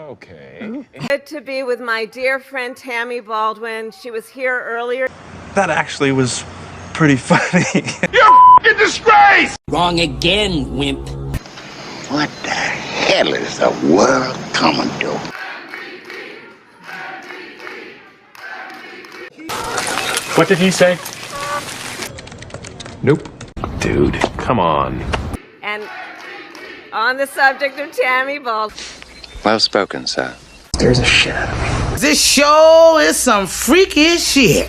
Okay. Good to be with my dear friend Tammy Baldwin. She was here earlier. That actually was pretty funny. You're a f***ing disgrace! Wrong again, wimp. What the hell is the world coming to? What did he say? Nope. Dude, come on. And on the subject of Tammy Baldwin. Well spoken, sir. There's a shadow. This show is some freaky shit.